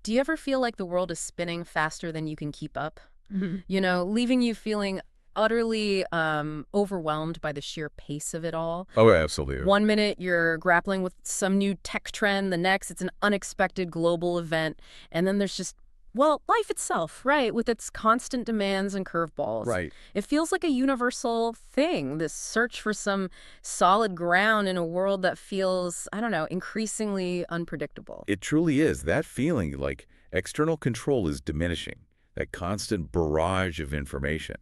Do you ever feel like the world is spinning faster than you can keep up? Mhm. Leaving you feeling utterly overwhelmed by the sheer pace of it all? Oh, absolutely. One minute you're grappling with some new tech trend, the next it's an unexpected global event, and then there's just, well, life itself, right, with its constant demands and curveballs. Right. It feels like a universal thing, this search for some solid ground in a world that feels, I don't know, increasingly unpredictable. It truly is. That feeling like external control is diminishing, that constant barrage of information.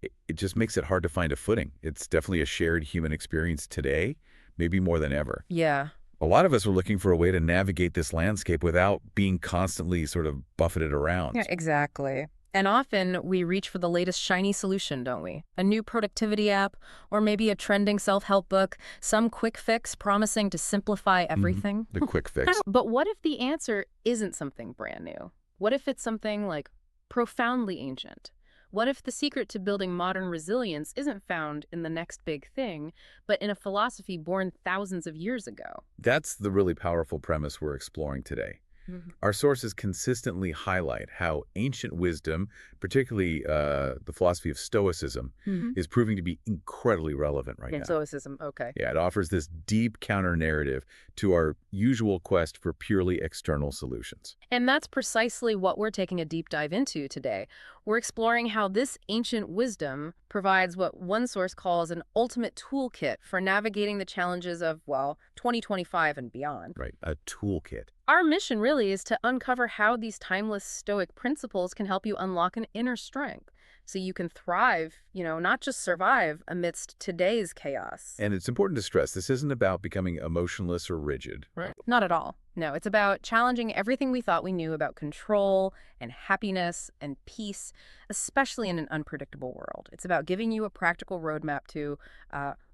It just makes it hard to find a footing. It's definitely a shared human experience today, maybe more than ever. Yeah. A lot of us are looking for a way to navigate this landscape without being constantly sort of buffeted Yeah, around. exactly. And often we reach for the latest shiny solution, don't we? A new productivity app, or maybe a trending self-help book, some quick fix promising to simplify everything. The quick fix. But what if the answer isn't something brand new? What if it's something like profoundly ancient? What if the secret to building modern resilience isn't found in the next big thing, but in a philosophy born thousands of years ago? That's the really powerful premise we're exploring today. Mhm. Our sources consistently highlight how ancient wisdom, particularly the philosophy of Stoicism, Mhm. is proving to be incredibly relevant right In now. Stoicism, okay. Yeah, it offers this deep counter-narrative to our usual quest for purely external solutions. And that's precisely what we're taking a deep dive into today. We're exploring how this ancient wisdom provides what one source calls an ultimate toolkit for navigating the challenges of, well, 2025 and beyond. Right, a toolkit. Our mission really is to uncover how these timeless Stoic principles can help you unlock an inner strength so you can thrive, not just survive amidst today's chaos. And it's important to stress this isn't about becoming emotionless or rigid. Right. Not at all. No, it's about challenging everything we thought we knew about control and happiness and peace, especially in an unpredictable world. It's about giving you a practical roadmap to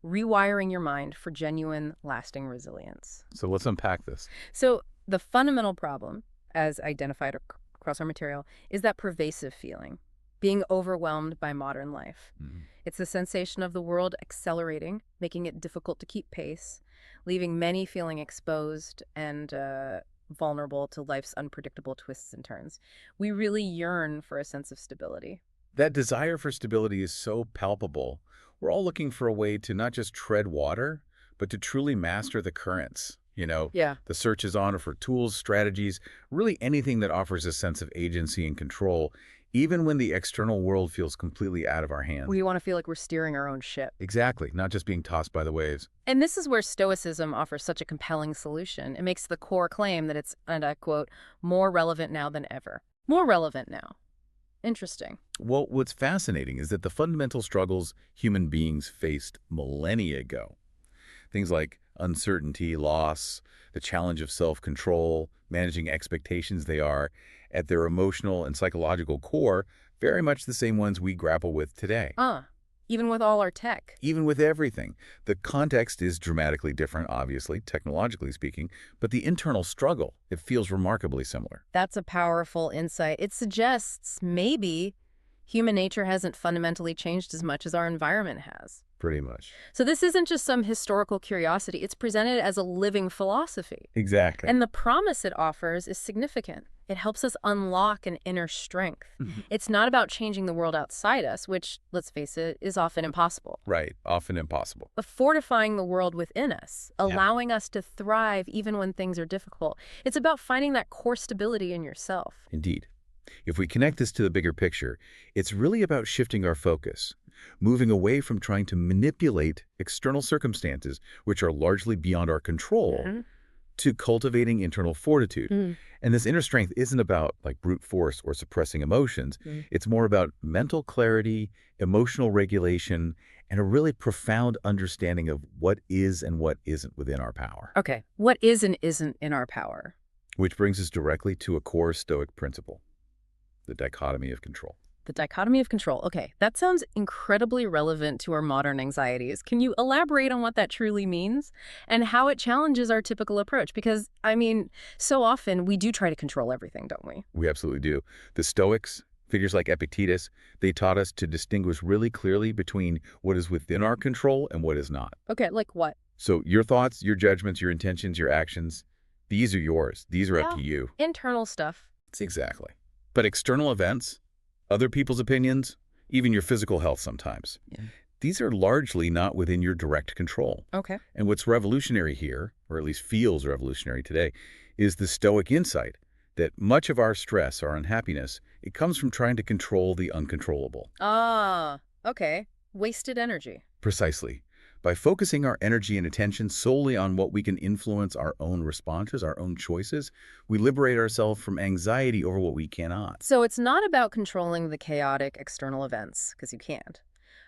rewiring your mind for genuine, lasting resilience. So let's unpack this. So the fundamental problem, as identified across our material, is that pervasive feeling, being overwhelmed by modern life. Mhm. It's the sensation of the world accelerating, making it difficult to keep pace, leaving many feeling exposed and vulnerable to life's unpredictable twists and turns. We really yearn for a sense of stability. That desire for stability is so palpable. We're all looking for a way to not just tread water, but to truly master the currents. Yeah. The search is on for tools, strategies, really anything that offers a sense of agency and control, even when the external world feels completely out of our hands. We want to feel like we're steering our own ship. Exactly, not just being tossed by the waves. And this is where Stoicism offers such a compelling solution. It makes the core claim that it's, and I quote, more relevant now than ever. More relevant now. Interesting. Well, what's fascinating is that the fundamental struggles human beings faced millennia ago, things like uncertainty, loss, the challenge of self-control, managing expectations, they are, at their emotional and psychological core, very much the same ones we grapple with today. Even with all our tech. Even with everything. The context is dramatically different, obviously, technologically speaking, but the internal struggle, it feels remarkably similar. That's a powerful insight. It suggests maybe human nature hasn't fundamentally changed as much as our environment has. Pretty much. So this isn't just some historical curiosity. It's presented as a living philosophy. Exactly. And the promise it offers is significant. It helps us unlock an inner strength. It's not about changing the world outside us, which, let's face it, is often impossible, Right, often impossible. but fortifying the world within us, allowing us to thrive even when things are difficult. It's about finding that core stability in yourself. Indeed. If we connect this to the bigger picture, it's really about shifting our focus, moving away from trying to manipulate external circumstances, which are largely beyond our control, to cultivating internal fortitude. And this inner strength isn't about like brute force or suppressing emotions. It's more about mental clarity, emotional regulation, and a really profound understanding of what is and what isn't within our power. Okay, what is and isn't in our power? Which brings us directly to a core Stoic principle, the dichotomy of control. The dichotomy of control. Okay, that sounds incredibly relevant to our modern anxieties. Can you elaborate on what that truly means and how it challenges our typical approach? Because, so often we do try to control everything, don't we? We absolutely do. The Stoics, figures like Epictetus, they taught us to distinguish really clearly between what is within our control and what is not. Okay, like what? So your thoughts, your judgments, your intentions, your actions, These are yours. These are up Yeah. to you. Internal stuff. It's exactly. But external events, other people's opinions, even your physical health sometimes, Yeah. these are largely not within your direct control. Okay. And what's revolutionary here, or at least feels revolutionary today, is the Stoic insight that much of our stress, our unhappiness, it comes from trying to control the uncontrollable. Ah, okay. Wasted energy. Precisely. By focusing our energy and attention solely on what we can influence our own responses, our own choices, we liberate ourselves from anxiety over what we cannot. So it's not about controlling the chaotic external events, because you can't,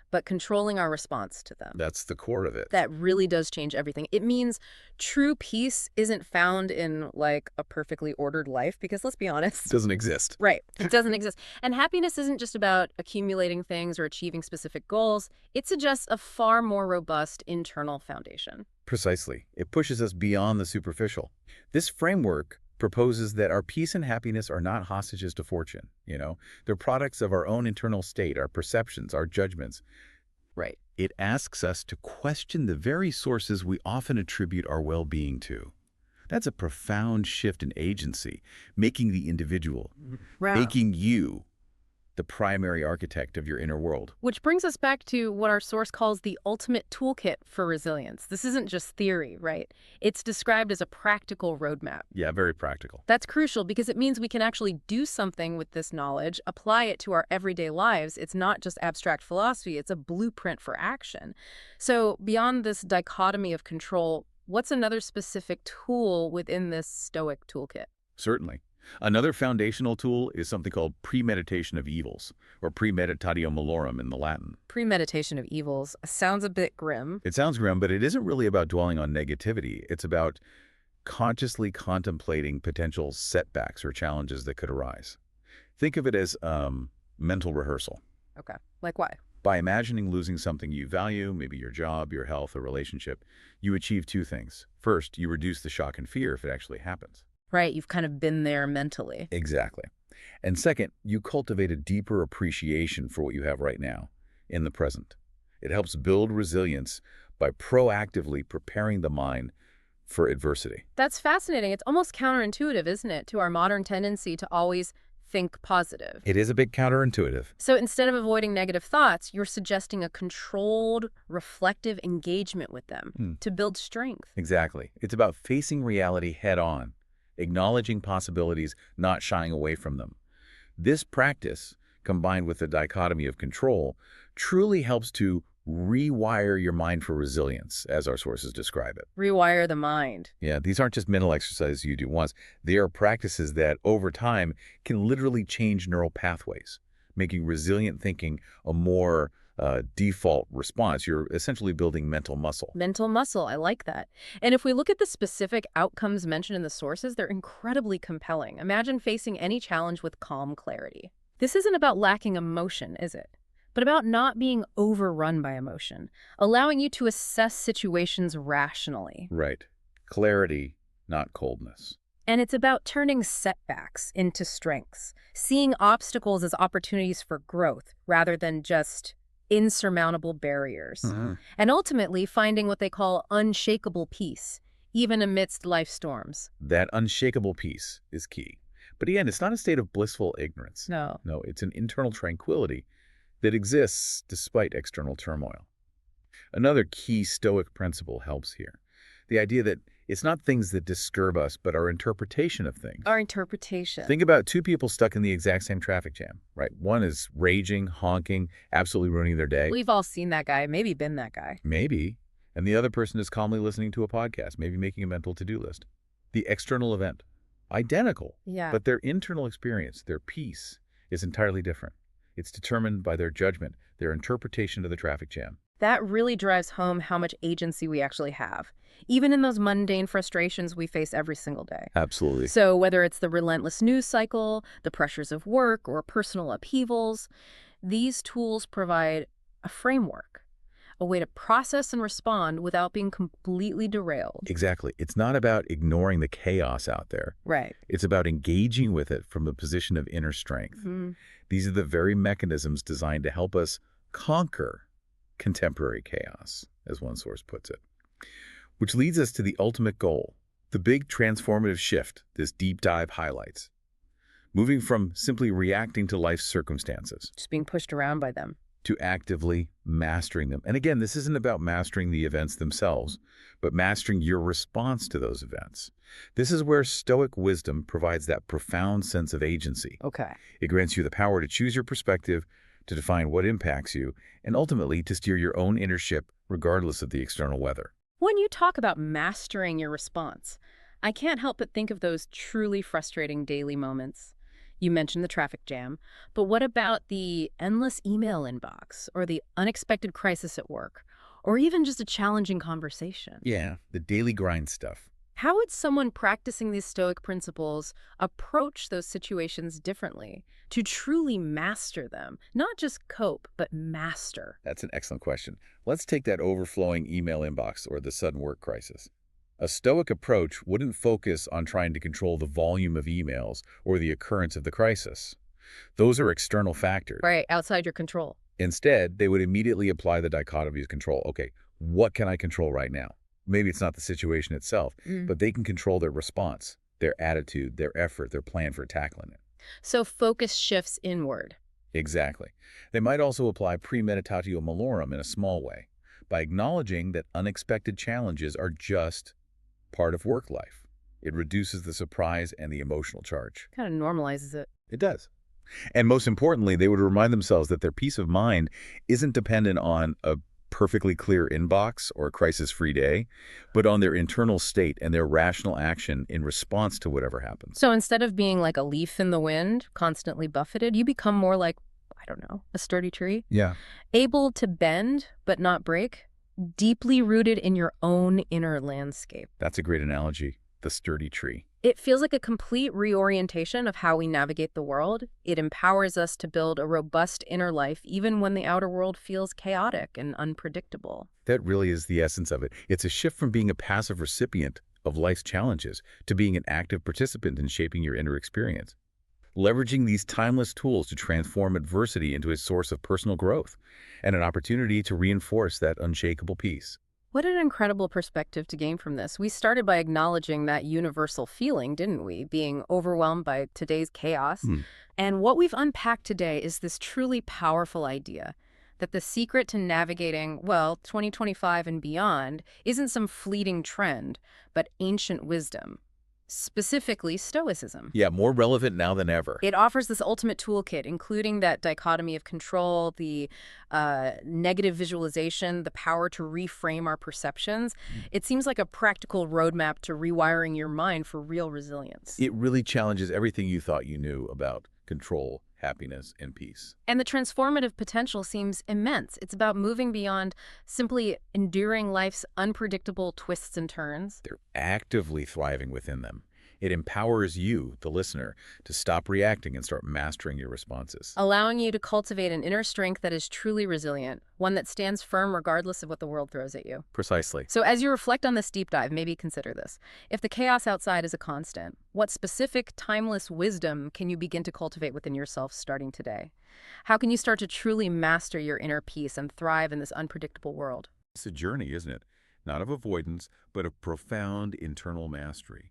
but controlling our response to them. That's the core of it. That really does change everything. It means true peace isn't found in, like, a perfectly ordered life, because let's be honest. Doesn't exist. Right. It doesn't exist. And happiness isn't just about accumulating things or achieving specific goals. It suggests a far more robust internal foundation. Precisely. It pushes us beyond the superficial. This framework proposes that our peace and happiness are not hostages to fortune, They're products of our own internal state, our perceptions, our judgments. Right. It asks us to question the very sources we often attribute our well-being to. That's a profound shift in agency, making the individual, Wow. making you the primary architect of your inner world. Which brings us back to what our source calls the ultimate toolkit for resilience. This isn't just theory, right? It's described as a practical roadmap. Yeah, very practical. That's crucial because it means we can actually do something with this knowledge, apply it to our everyday lives. It's not just abstract philosophy, it's a blueprint for action. So beyond this dichotomy of control, what's another specific tool within this Stoic toolkit? Certainly. Another foundational tool is something called premeditation of evils, or premeditatio malorum in the Latin. Premeditation of evils sounds a bit grim. It sounds grim, but it isn't really about dwelling on negativity. It's about consciously contemplating potential setbacks or challenges that could arise. Think of it as mental rehearsal. Okay. Like why? By imagining losing something you value, maybe your job, your health, or relationship, you achieve two things. First, you reduce the shock and fear if it actually happens. Right, you've kind of been there mentally. Exactly. And second, you cultivate a deeper appreciation for what you have right now, in the present. It helps build resilience by proactively preparing the mind for adversity. That's fascinating. It's almost counterintuitive, isn't it, to our modern tendency to always think positive. It is a bit counterintuitive. So instead of avoiding negative thoughts, you're suggesting a controlled, reflective engagement with them to build strength. Exactly. It's about facing reality head on, acknowledging possibilities, not shying away from them. This practice, combined with the dichotomy of control, truly helps to rewire your mind for resilience, as our sources describe it. Rewire the mind. Yeah, these aren't just mental exercises you do once. They are practices that, over time, can literally change neural pathways, making resilient thinking a more default response. You're essentially building mental muscle. Mental muscle, I like that. And if we look at the specific outcomes mentioned in the sources, they're incredibly compelling. Imagine facing any challenge with calm clarity. This isn't about lacking emotion, is it? But about not being overrun by emotion, allowing you to assess situations rationally. Right. Clarity, not coldness. And it's about turning setbacks into strengths, seeing obstacles as opportunities for growth rather than just insurmountable barriers. And ultimately finding what they call unshakable peace, even amidst life storms. That unshakable peace is key. But again, it's not a state of blissful ignorance. No. No, it's an internal tranquility that exists despite external turmoil. Another key Stoic principle helps here. The idea that it's not things that disturb us, but our interpretation of things. Our interpretation. Think about two people stuck in the exact same traffic jam, right? One is raging, honking, absolutely ruining their day. We've all seen that guy, maybe been that guy. Maybe. And the other person is calmly listening to a podcast, maybe making a mental to-do list. The external event, identical. Yeah. But their internal experience, their peace, is entirely different. It's determined by their judgment, their interpretation of the traffic jam. That really drives home how much agency we actually have, even in those mundane frustrations we face every single day. Absolutely. So whether it's the relentless news cycle, the pressures of work, or personal upheavals, these tools provide a framework, a way to process and respond without being completely derailed. Exactly. It's not about ignoring the chaos out there. Right. It's about engaging with it from a position of inner strength. These are the very mechanisms designed to help us conquer contemporary chaos, as one source puts it. Which leads us to the ultimate goal, The big transformative shift this deep dive highlights, moving from simply reacting to life's circumstances Just being pushed around by them. to actively mastering them. And again, this isn't about mastering the events themselves, but mastering your response to those events. This is where Stoic wisdom provides that profound sense of agency. Okay. It grants you the power to choose your perspective, to define what impacts you, and ultimately to steer your own inner ship regardless of the external weather. When you talk about mastering your response, I can't help but think of those truly frustrating daily moments. You mentioned the traffic jam, but what about the endless email inbox or the unexpected crisis at work or even just a challenging conversation? Yeah, the daily grind stuff. How would someone practicing these Stoic principles approach those situations differently to truly master them? Not just cope, but master. That's an excellent question. Let's take that overflowing email inbox or the sudden work crisis. A Stoic approach wouldn't focus on trying to control the volume of emails or the occurrence of the crisis. Those are external factors. Right, outside your control. Instead, they would immediately apply the dichotomy of control. Okay, what can I control right now? Maybe it's not the situation itself, but they can control their response, their attitude, their effort, their plan for tackling it. So focus shifts inward. Exactly. They might also apply premeditatio malorum in a small way, by acknowledging that unexpected challenges are just part of work life. It reduces the surprise and the emotional charge. Kind of normalizes it. It does. And most importantly, they would remind themselves that their peace of mind isn't dependent on a perfectly clear inbox or a crisis-free day, but on their internal state and their rational action in response to whatever happens. So instead of being like a leaf in the wind, constantly buffeted, you become more like, I don't know, a sturdy tree, Yeah. able to bend but not break, deeply rooted in your own inner landscape. That's a great analogy, the sturdy tree. It feels like a complete reorientation of how we navigate the world. It empowers us to build a robust inner life even when the outer world feels chaotic and unpredictable. That really is the essence of it. It's a shift from being a passive recipient of life's challenges to being an active participant in shaping your inner experience. Leveraging these timeless tools to transform adversity into a source of personal growth and an opportunity to reinforce that unshakable peace. What an incredible perspective to gain from this. We started by acknowledging that universal feeling, didn't we? Being overwhelmed by today's chaos. Hmm. And what we've unpacked today is this truly powerful idea that the secret to navigating, well, 2025 and beyond isn't some fleeting trend, but ancient wisdom, specifically Stoicism. Yeah, more relevant now than ever. It offers this ultimate toolkit, including that dichotomy of control, the negative visualization, the power to reframe our perceptions. It seems like a practical roadmap to rewiring your mind for real resilience. It really challenges everything you thought you knew about control, happiness, and peace. And the transformative potential seems immense. It's about moving beyond simply enduring life's unpredictable twists and turns. They're actively thriving within them. It empowers you, the listener, to stop reacting and start mastering your responses. Allowing you to cultivate an inner strength that is truly resilient, one that stands firm regardless of what the world throws at you. Precisely. So as you reflect on this deep dive, maybe consider this. If the chaos outside is a constant, what specific, timeless wisdom can you begin to cultivate within yourself starting today? How can you start to truly master your inner peace and thrive in this unpredictable world? It's a journey, isn't it? Not of avoidance, but of profound internal mastery.